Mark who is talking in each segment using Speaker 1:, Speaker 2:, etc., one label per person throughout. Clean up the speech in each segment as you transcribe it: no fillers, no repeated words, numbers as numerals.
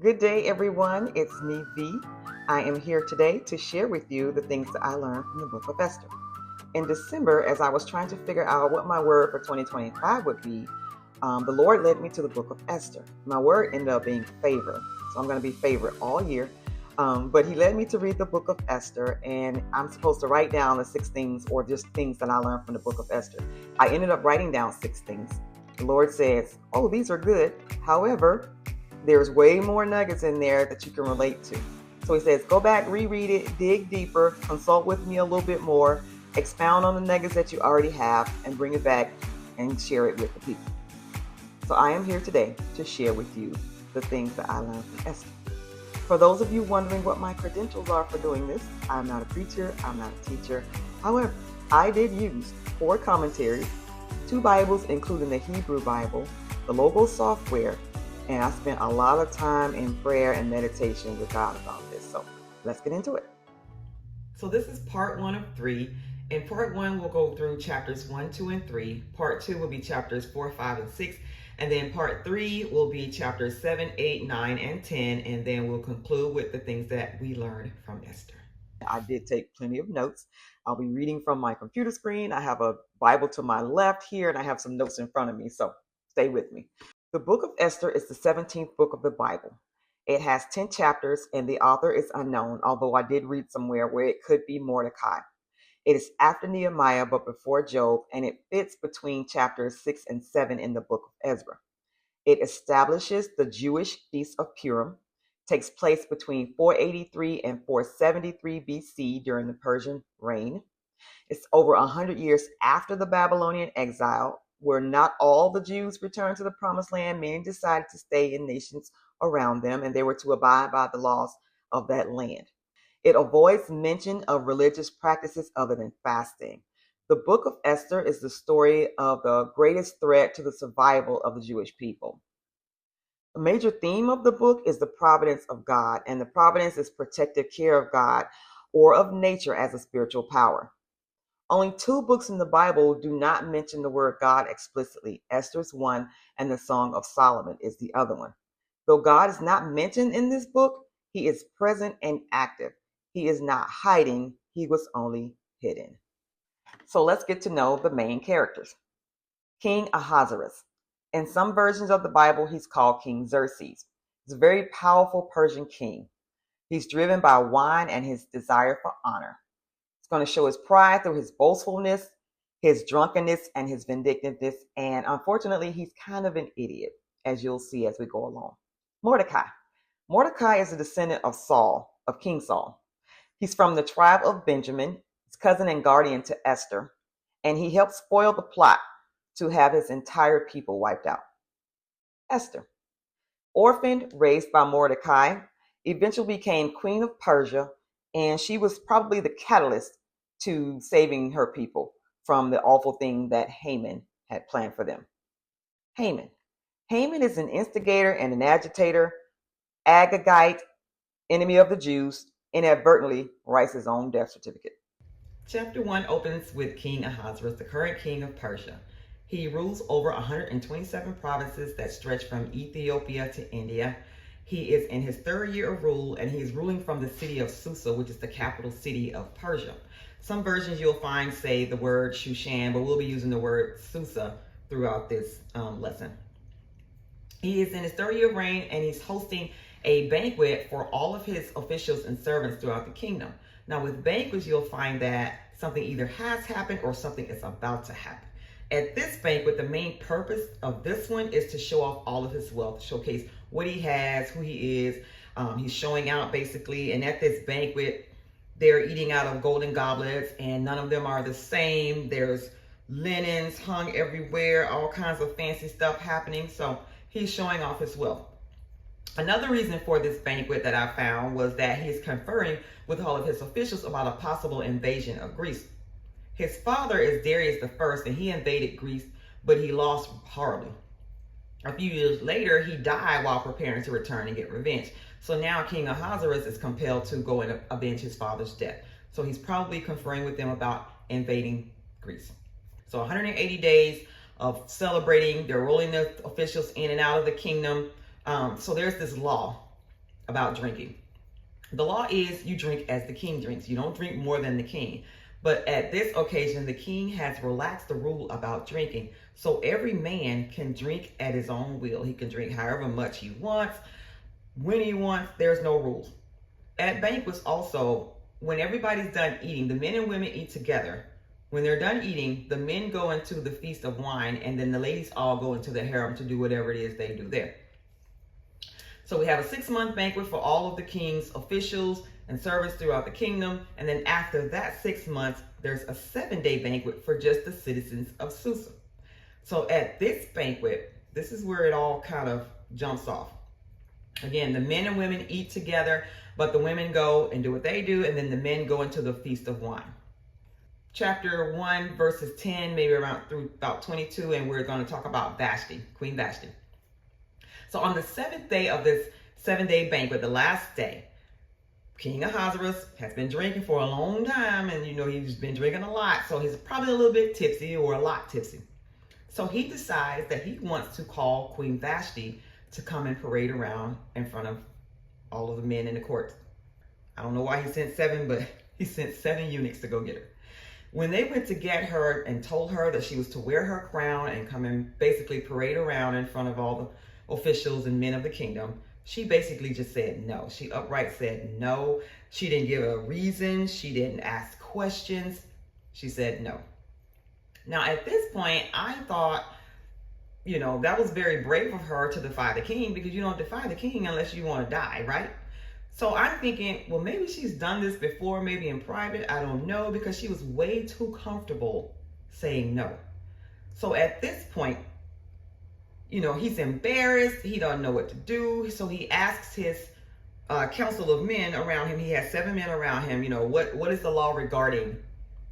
Speaker 1: Good day, everyone. It's me, V. I am here today to share with you the things that I learned from the book of Esther. In December, as I was trying to figure out what my word for 2025 would be, the Lord led me to the book of Esther. My word ended up being favor. So I'm going to be favorite all year. But He led me to read the book of Esther, and I'm supposed to write down the 6 things or just things that I learned from the book of Esther. I ended up writing down 6 things. The Lord says, "Oh, these are good. However, there's way more nuggets in there that you can relate to." So He says, go back, reread it, dig deeper, consult with me a little bit more, expound on the nuggets that you already have, and bring it back and share it with the people. So I am here today to share with you the things that I learned from Esther. For those of you wondering what my credentials are for doing this, I'm not a preacher, I'm not a teacher. However, I did use 4 commentaries, 2 Bibles, including the Hebrew Bible, the Logos software, and I spent a lot of time in prayer and meditation with God about this. So let's get into it. So this is part 1 of 3. In part 1, we'll go through chapters 1, 2, and 3. Part 2 will be chapters 4, 5, and 6. And then part 3 will be chapters 7, 8, 9, and 10. And then we'll conclude with the things that we learned from Esther. I did take plenty of notes. I'll be reading from my computer screen. I have a Bible to my left here, and I have some notes in front of me. So stay with me. The book of Esther is the 17th book of the Bible. It has 10 chapters, and the author is unknown, although I did read somewhere where it could be Mordecai. It is after Nehemiah, but before Job, and it fits between chapters 6 and 7 in the book of Ezra. It establishes the Jewish Feast of Purim, takes place between 483 and 473 BC during the Persian reign. It's over 100 years after the Babylonian exile, where not all the Jews returned to the promised land. Many decided to stay in nations around them, and they were to abide by the laws of that land. It avoids mention of religious practices other than fasting. The book of Esther is the story of the greatest threat to the survival of the Jewish people. A major theme of the book is the providence of God, and the providence is protective care of God or of nature as a spiritual power. Only 2 books in the Bible do not mention the word God explicitly. Esther's one, and the Song of Solomon is the other one. Though God is not mentioned in this book, He is present and active. He is not hiding, He was only hidden. So let's get to know the main characters. King Ahasuerus. In some versions of the Bible, he's called King Xerxes. He's a very powerful Persian king. He's driven by wine and his desire for honor. He's going to show his pride through his boastfulness, his drunkenness, and his vindictiveness. And unfortunately, he's kind of an idiot, as you'll see as we go along. Mordecai. Mordecai is a descendant of Saul, of King Saul. He's from the tribe of Benjamin, his cousin and guardian to Esther, and he helped spoil the plot to have his entire people wiped out. Esther, orphaned, raised by Mordecai, eventually became queen of Persia, and she was probably the catalyst to saving her people from the awful thing that Haman had planned for them. Haman. Haman is an instigator and an agitator, Agagite, enemy of the Jews, inadvertently writes his own death certificate. Chapter 1 opens with King Ahasuerus, the current king of Persia. He rules over 127 provinces that stretch from Ethiopia to India. He is in his 3rd year of rule, and he is ruling from the city of Susa, which is the capital city of Persia. Some versions you'll find say the word Shushan, but we'll be using the word Susa throughout this lesson. He is in his 3rd year of reign, and he's hosting a banquet for all of his officials and servants throughout the kingdom. Now, with banquets, you'll find that something either has happened or something is about to happen. At this banquet, the main purpose of this one is to show off all of his wealth, showcase what he has, who he is. He's showing out basically. And at this banquet, they're eating out of golden goblets, and none of them are the same. There's linens hung everywhere, all kinds of fancy stuff happening. So he's showing off his wealth. Another reason for this banquet that I found was that he's conferring with all of his officials about a possible invasion of Greece. His father is Darius the First, and he invaded Greece, but he lost horribly. A few years later, he died while preparing to return and get revenge. So now King Ahasuerus is compelled to go and avenge his father's death. So he's probably conferring with them about invading Greece. So 180 days of celebrating. They're rolling the officials in and out of the kingdom. So there's this law about drinking. The law is you drink as the king drinks. You don't drink more than the king. But at this occasion, the king has relaxed the rule about drinking. So every man can drink at his own will. He can drink however much he wants, when he wants. There's no rules. At banquets also, when everybody's done eating, the men and women eat together. When they're done eating, the men go into the feast of wine, and then the ladies all go into the harem to do whatever it is they do there. So we have a 6-month banquet for all of the king's officials and servants throughout the kingdom. And then after that 6 months, there's a 7-day banquet for just the citizens of Susa. So at this banquet, this is where it all kind of jumps off. Again, the men and women eat together, but the women go and do what they do, and then the men go into the feast of wine. Chapter 1, verses 10, maybe around through about 22, and we're going to talk about Vashti, Queen Vashti. So on the 7th day of this 7-day banquet, the last day, King Ahasuerus has been drinking for a long time, and he's been drinking a lot, so he's probably a little bit tipsy or a lot tipsy. So he decides that he wants to call Queen Vashti to come and parade around in front of all of the men in the court. I don't know why he sent 7, but he sent 7 eunuchs to go get her. When they went to get her and told her that she was to wear her crown and come and basically parade around in front of all the officials and men of the kingdom, she basically just said no. She upright said no. She didn't give a reason. She didn't ask questions. She said no. Now, at this point, I thought, that was very brave of her to defy the king, because you don't defy the king unless you want to die, right? So I'm thinking, well, maybe she's done this before, maybe in private. I don't know, because she was way too comfortable saying no. So at this point, he's embarrassed. He doesn't know what to do. So he asks his council of men around him. He has 7 men around him. What is the law regarding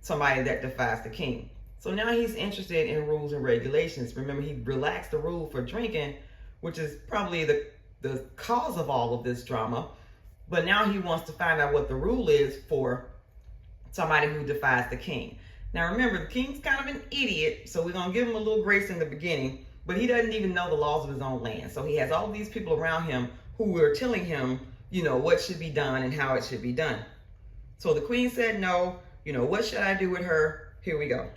Speaker 1: somebody that defies the king? So now he's interested in rules and regulations. Remember, he relaxed the rule for drinking, which is probably the cause of all of this drama. But now he wants to find out what the rule is for somebody who defies the king. Now remember, the king's kind of an idiot, so we're going to give him a little grace in the beginning. But he doesn't even know the laws of his own land. So he has all these people around him who are telling him, what should be done and how it should be done. So the queen said no. What should I do with her? Here we go.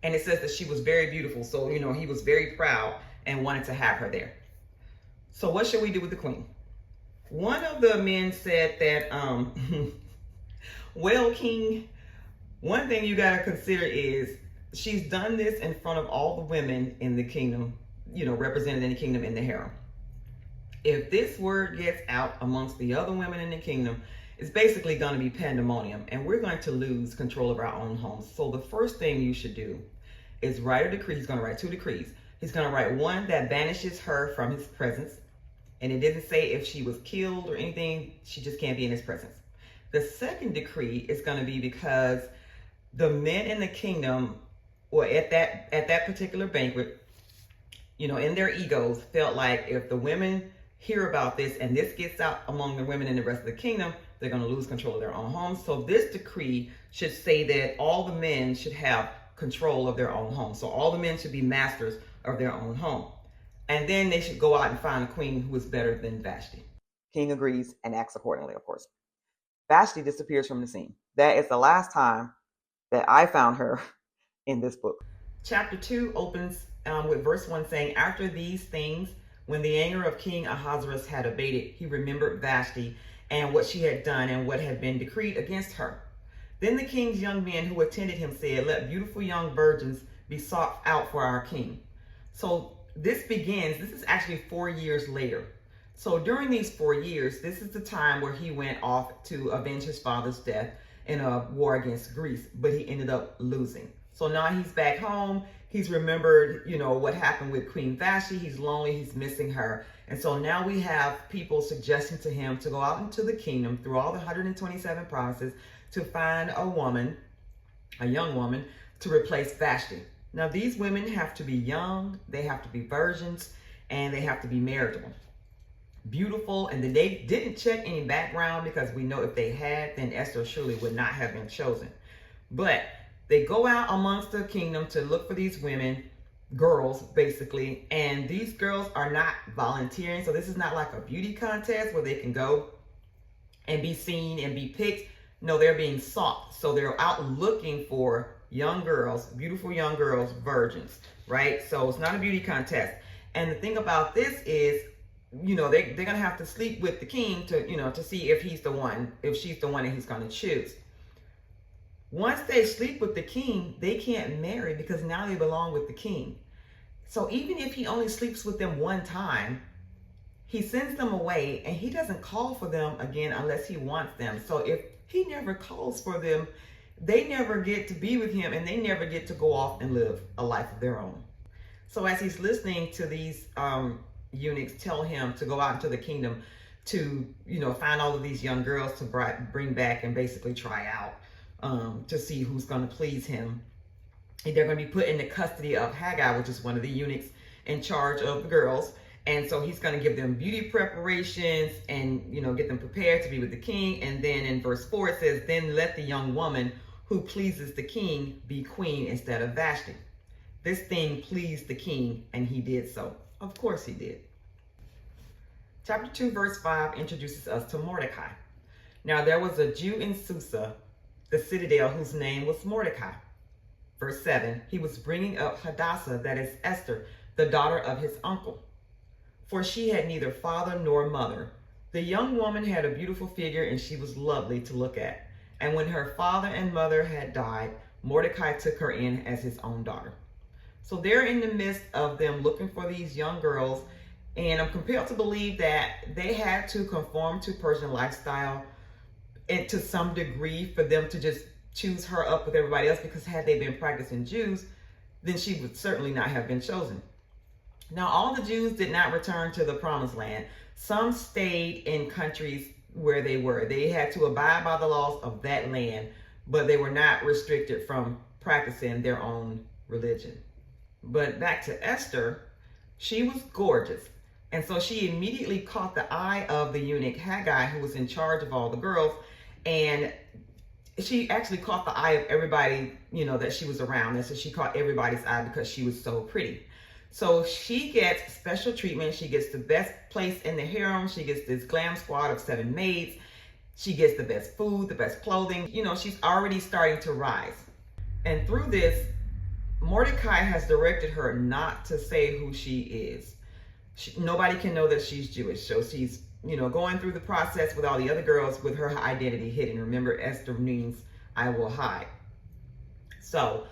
Speaker 1: And it says that she was very beautiful. So, he was very proud and wanted to have her there. So what should we do with the queen? One of the men said that, well, king, one thing you got to consider is, she's done this in front of all the women in the kingdom, represented in the kingdom in the harem. If this word gets out amongst the other women in the kingdom, it's basically going to be pandemonium, and we're going to lose control of our own homes. So the first thing you should do is write a decree. He's going to write 2 decrees. He's going to write one that banishes her from his presence. And it didn't say if she was killed or anything. She just can't be in his presence. The second decree is going to be because the men in the kingdom, or at that particular banquet, in their egos, felt like if the women hear about this and this gets out among the women in the rest of the kingdom, they're going to lose control of their own homes. So this decree should say that all the men should have control of their own home. So all the men should be masters of their own home. And then they should go out and find a queen who is better than Vashti. King agrees and acts accordingly, of course. Vashti disappears from the scene. That is the last time that I found her in this book. Chapter 2 opens with verse 1 saying, after these things, when the anger of King Ahasuerus had abated, he remembered Vashti and what she had done and what had been decreed against her. Then the king's young men who attended him said, let beautiful young virgins be sought out for our king. So this is actually 4 years later. So during these 4 years, this is the time where he went off to avenge his father's death in a war against Greece, but he ended up losing. So now he's back home. He's remembered, what happened with Queen Vashti. He's lonely. He's missing her. And so now we have people suggesting to him to go out into the kingdom through all the 127 provinces to find a young woman, to replace Vashti. Now these women have to be young, they have to be virgins, and they have to be marriageable. Beautiful, and then they didn't check any background, because we know if they had, then Esther surely would not have been chosen. But they go out amongst the kingdom to look for these women, girls basically, and these girls are not volunteering. So this is not like a beauty contest where they can go and be seen and be picked. No, they're being sought. So they're out looking for young girls, beautiful young girls, virgins, right? So it's not a beauty contest. And the thing about this is, they're gonna have to sleep with the king to, to see if he's the one, if she's the one that he's gonna choose. Once they sleep with the king, they can't marry because now they belong with the king. So even if he only sleeps with them one time, he sends them away and he doesn't call for them again unless he wants them. So if he never calls for them, they never get to be with him and they never get to go off and live a life of their own. So as he's listening to these eunuchs tell him to go out into the kingdom to, find all of these young girls to bring back and basically try out to see who's going to please him. And they're going to be put in the custody of Haggai, which is one of the eunuchs in charge of the girls. And so he's going to give them beauty preparations and, get them prepared to be with the king. And then in verse 4, it says, then let the young woman who pleases the king be queen instead of Vashti. This thing pleased the king, and he did so. Of course he did. Chapter 2, verse 5 introduces us to Mordecai. Now there was a Jew in Susa, the citadel, whose name was Mordecai. Verse 7, he was bringing up Hadassah, that is Esther, the daughter of his uncle. For she had neither father nor mother. The young woman had a beautiful figure, and she was lovely to look at. And when her father and mother had died, Mordecai took her in as his own daughter. So they're in the midst of them looking for these young girls, and I'm compelled to believe that they had to conform to Persian lifestyle and to some degree for them to just choose her up with everybody else, because had they been practicing Jews, then she would certainly not have been chosen. Now, all the Jews did not return to the promised land. Some stayed in countries where they were. They had to abide by the laws of that land, but they were not restricted from practicing their own religion. But back to Esther, she was gorgeous. And so she immediately caught the eye of the eunuch Haggai, who was in charge of all the girls. And she actually caught the eye of everybody, that she was around. And so she caught everybody's eye because she was so pretty. So she gets special treatment. She gets the best place in the harem. She gets this glam squad of 7 maids. She gets the best food, the best clothing. She's already starting to rise. And through this, Mordecai has directed her not to say who she is. Nobody can know that she's Jewish. So she's, going through the process with all the other girls with her identity hidden. Remember, Esther means I will hide. So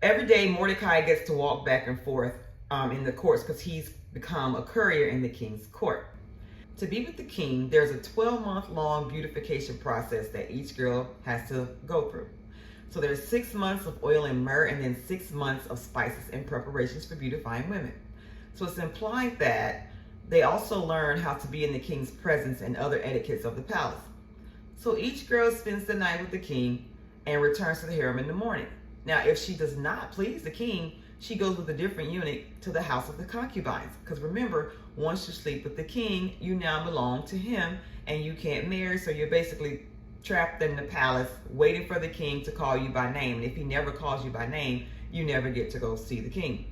Speaker 1: every day Mordecai gets to walk back and forth in the courts because he's become a courier in the king's court. To be with the king, there's a 12-month-long beautification process that each girl has to go through. So there's 6 months of oil and myrrh, and then 6 months of spices and preparations for beautifying women. So it's implied that they also learn how to be in the king's presence and other etiquettes of the palace. So each girl spends the night with the king and returns to the harem in the morning. Now, if she does not please the king, she goes with a different eunuch to the house of the concubines. Because remember, once you sleep with the king, you now belong to him and you can't marry. So you're basically trapped in the palace waiting for the king to call you by name. And if he never calls you by name, you never get to go see the king.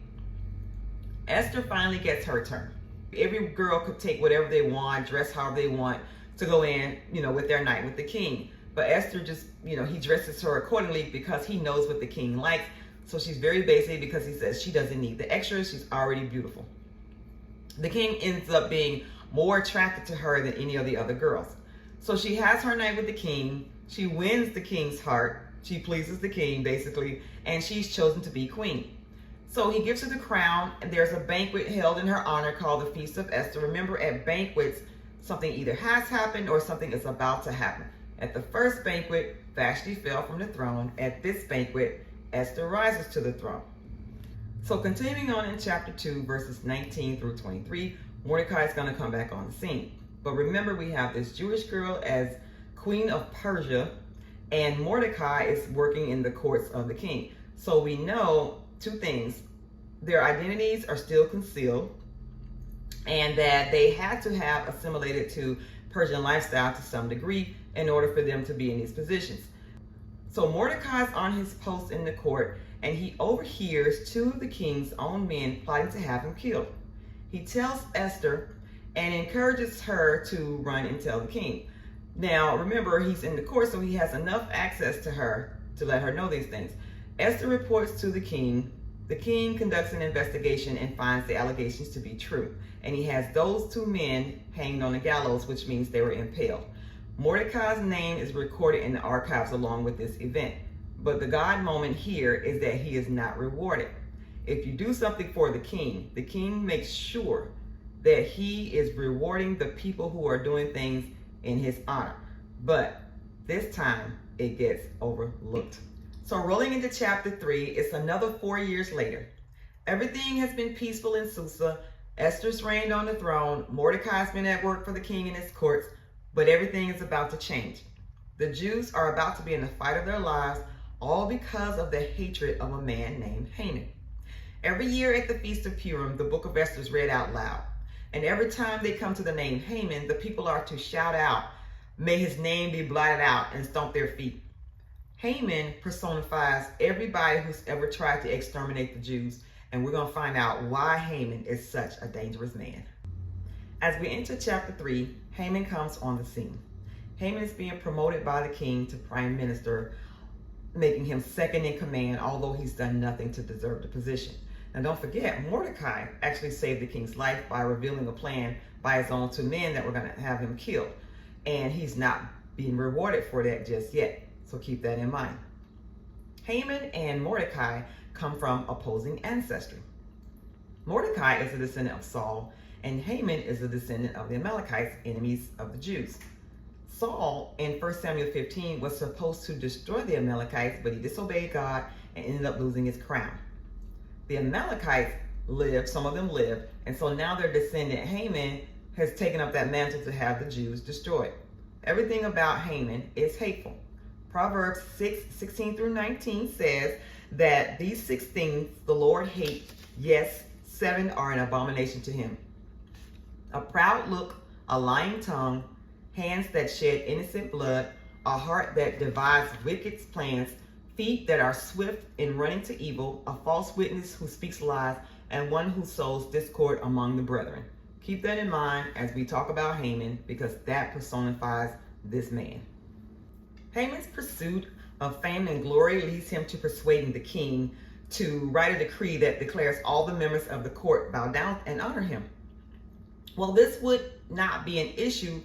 Speaker 1: Esther finally gets her turn. Every girl could take whatever they want, dress however they want to go in, with their night with the king. But Esther just, he dresses her accordingly because he knows what the king likes. So she's very basic because he says she doesn't need the extras. She's already beautiful. The king ends up being more attracted to her than any of the other girls. So she has her night with the king. She wins the king's heart. She pleases the king, basically, and she's chosen to be queen. So he gives her the crown, and there's a banquet held in her honor called the Feast of Esther. Remember, at banquets, something either has happened or something is about to happen. At the first banquet, Vashti fell from the throne. At this banquet, Esther rises to the throne. So continuing on in chapter 2, verses 19 through 23, Mordecai is going to come back on the scene. But remember, we have this Jewish girl as queen of Persia, and Mordecai is working in the courts of the king. So we know 2 things. Their identities are still concealed, and that they had to have assimilated to Persian lifestyle to some degree in order for them to be in these positions. So Mordecai's on his post in the court, and he overhears two of the king's own men plotting to have him killed. He tells Esther and encourages her to run and tell the king. Now, remember, he's in the court, so he has enough access to her to let her know these things. Esther reports to the king. The king conducts an investigation and finds the allegations to be true. And he has those two men hanged on the gallows, which means they were impaled. Mordecai's name is recorded in the archives along with this event. But the God moment here is that he is not rewarded. If you do something for the king makes sure that he is rewarding the people who are doing things in his honor. But this time it gets overlooked. So rolling into chapter 3, it's another 4 years later. Everything has been peaceful in Susa. Esther's reigned on the throne. Mordecai's been at work for the king in his courts, but everything is about to change. The Jews are about to be in the fight of their lives, all because of the hatred of a man named Haman. Every year at the Feast of Purim, the book of Esther is read out loud. And every time they come to the name Haman, the people are to shout out, "May his name be blotted out," and stomp their feet. Haman personifies everybody who's ever tried to exterminate the Jews, and we're going to find out why Haman is such a dangerous man. As we enter chapter 3, Haman comes on the scene. Haman is being promoted by the king to prime minister, making him second in command, although he's done nothing to deserve the position. Now don't forget, Mordecai actually saved the king's life by revealing a plan by his own two men that were going to have him killed. And he's not being rewarded for that just yet. So keep that in mind. Haman and Mordecai come from opposing ancestry. Mordecai is a descendant of Saul, and Haman is a descendant of the Amalekites, enemies of the Jews. Saul, in 1 Samuel 15, was supposed to destroy the Amalekites, but he disobeyed God and ended up losing his crown. The Amalekites lived, some of them lived, and so now their descendant Haman has taken up that mantle to have the Jews destroyed. Everything about Haman is hateful. Proverbs 6:16 through 19 says that these 6 things the Lord hates, yes, 7 are an abomination to him: a proud look, a lying tongue, hands that shed innocent blood, a heart that devises wicked plans, feet that are swift in running to evil, a false witness who speaks lies, and one who sows discord among the brethren. Keep that in mind as we talk about Haman, because that personifies this man. Haman's pursuit of fame and glory leads him to persuading the king to write a decree that declares all the members of the court bow down and honor him. Well, this would not be an issue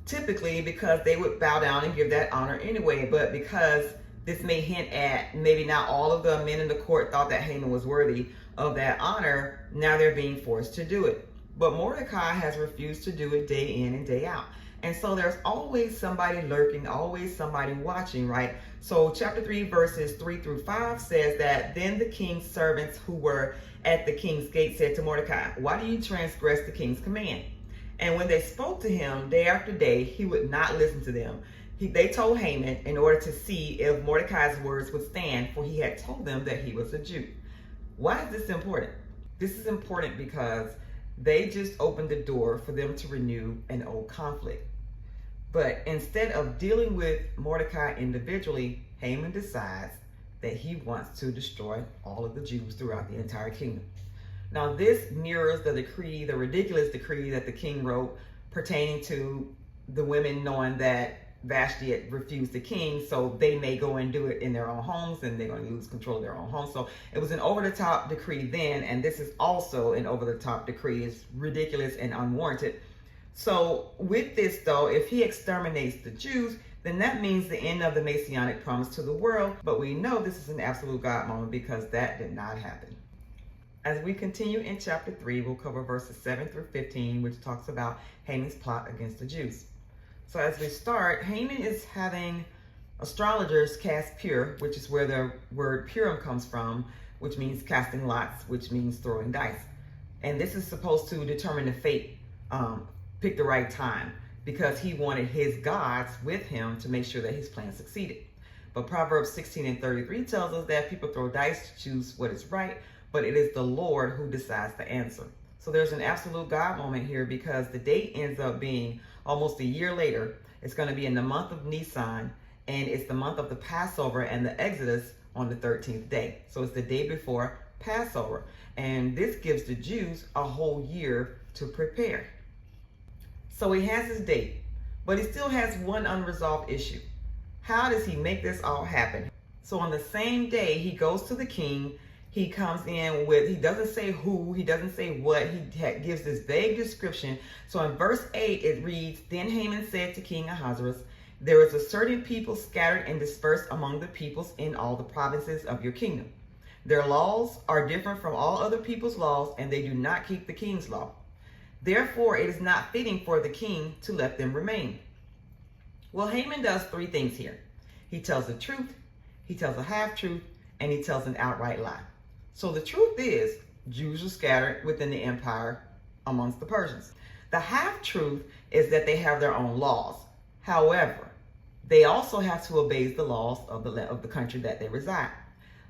Speaker 1: typically because they would bow down and give that honor anyway, but because this may hint at maybe not all of the men in the court thought that Haman was worthy of that honor, now they're being forced to do it. But Mordecai has refused to do it day in and day out. And so there's always somebody lurking, always somebody watching, right? So chapter 3, verses 3 through 5 says that then the king's servants who were at the king's gate said to Mordecai, "Why do you transgress the king's command?" And when they spoke to him day after day, he would not listen to them. They told Haman in order to see if Mordecai's words would stand, for he had told them that he was a Jew. Why is this important? This is important because they just opened the door for them to renew an old conflict. But instead of dealing with Mordecai individually, Haman decides that he wants to destroy all of the Jews throughout the entire kingdom. Now this mirrors the decree, the ridiculous decree that the king wrote pertaining to the women knowing that Vashti had refused the king, so they may go and do it in their own homes and they're going to lose control of their own homes. So it was an over-the-top decree then, and this is also an over-the-top decree. It's ridiculous and unwarranted. So with this though, if he exterminates the Jews, then that means the end of the Messianic promise to the world. But we know this is an absolute God moment because that did not happen. As we continue in chapter 3, we'll cover verses 7 through 15, which talks about Haman's plot against the Jews. So as we start, Haman is having astrologers cast pur, which is where the word Purim comes from, which means casting lots, which means throwing dice. And this is supposed to determine the fate, pick the right time, because he wanted his gods with him to make sure that his plan succeeded. But Proverbs 16 and 33 tells us that people throw dice to choose what is right, but it is the Lord who decides the answer. So there's an absolute God moment here because the date ends up being almost a year later. It's going to be in the month of Nisan, and it's the month of the Passover and the Exodus, on the 13th day. So it's the day before Passover. And this gives the Jews a whole year to prepare. So he has his date, but he still has one unresolved issue. How does he make this all happen? So on the same day, he goes to the king. He comes in with, he doesn't say who, he doesn't say what, he gives this vague description. So in verse 8, it reads, "Then Haman said to King Ahasuerus, there is a certain people scattered and dispersed among the peoples in all the provinces of your kingdom. Their laws are different from all other people's laws, and they do not keep the king's law. Therefore, it is not fitting for the king to let them remain." Well, Haman does three things here. He tells the truth, he tells a half-truth, and he tells an outright lie. So the truth is, Jews are scattered within the empire amongst the Persians. The half-truth is that they have their own laws. However, they also have to obey the laws of the country that they reside.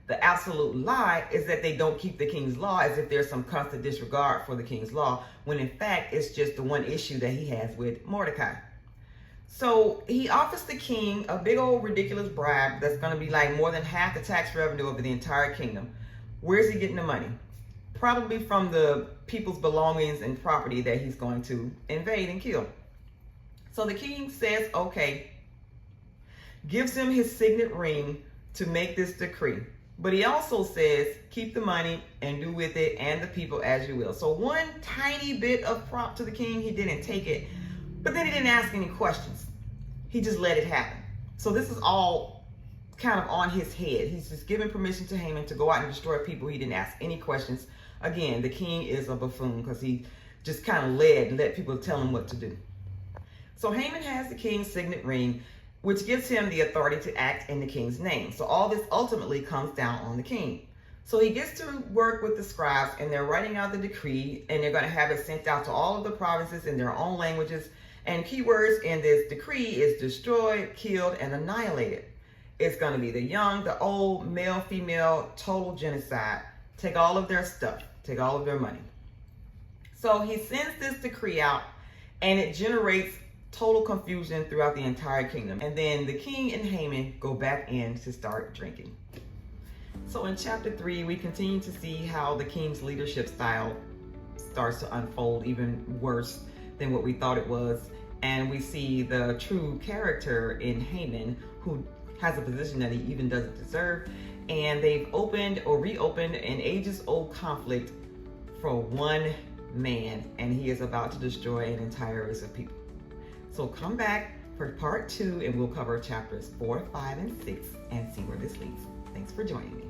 Speaker 1: The absolute lie is that they don't keep the king's law, as if there's some constant disregard for the king's law, when in fact it's just the one issue that he has with Mordecai. So he offers the king a big old ridiculous bribe that's going to be like more than half the tax revenue of the entire kingdom. Where's he getting the money? Probably from the people's belongings and property that he's going to invade and kill. So the king says, okay, gives him his signet ring to make this decree. But he also says, keep the money and do with it and the people as you will. So one tiny bit of prop to the king, he didn't take it, but then he didn't ask any questions. He just let it happen. So this is all kind of on his head. He's just giving permission to Haman to go out and destroy people. He didn't ask any questions. Again, the king is a buffoon because he just kind of let people tell him what to do. So Haman has the king's signet ring, which gives him the authority to act in the king's name. So all this ultimately comes down on the king. So he gets to work with the scribes, and they're writing out the decree, and they're going to have it sent out to all of the provinces in their own languages. And keywords in this decree is destroyed, killed, and annihilated. It's going to be the young, the old, male, female, total genocide. Take all of their stuff. Take all of their money. So he sends this decree out, and it generates total confusion throughout the entire kingdom. And then the king and Haman go back in to start drinking. So in chapter 3, we continue to see how the king's leadership style starts to unfold even worse than what we thought it was. And we see the true character in Haman, who has a position that he even doesn't deserve. And they've opened or reopened an ages-old conflict for one man, and he is about to destroy an entire race of people. So come back for part 2, and we'll cover chapters 4, 5, and 6 and see where this leads. Thanks for joining me.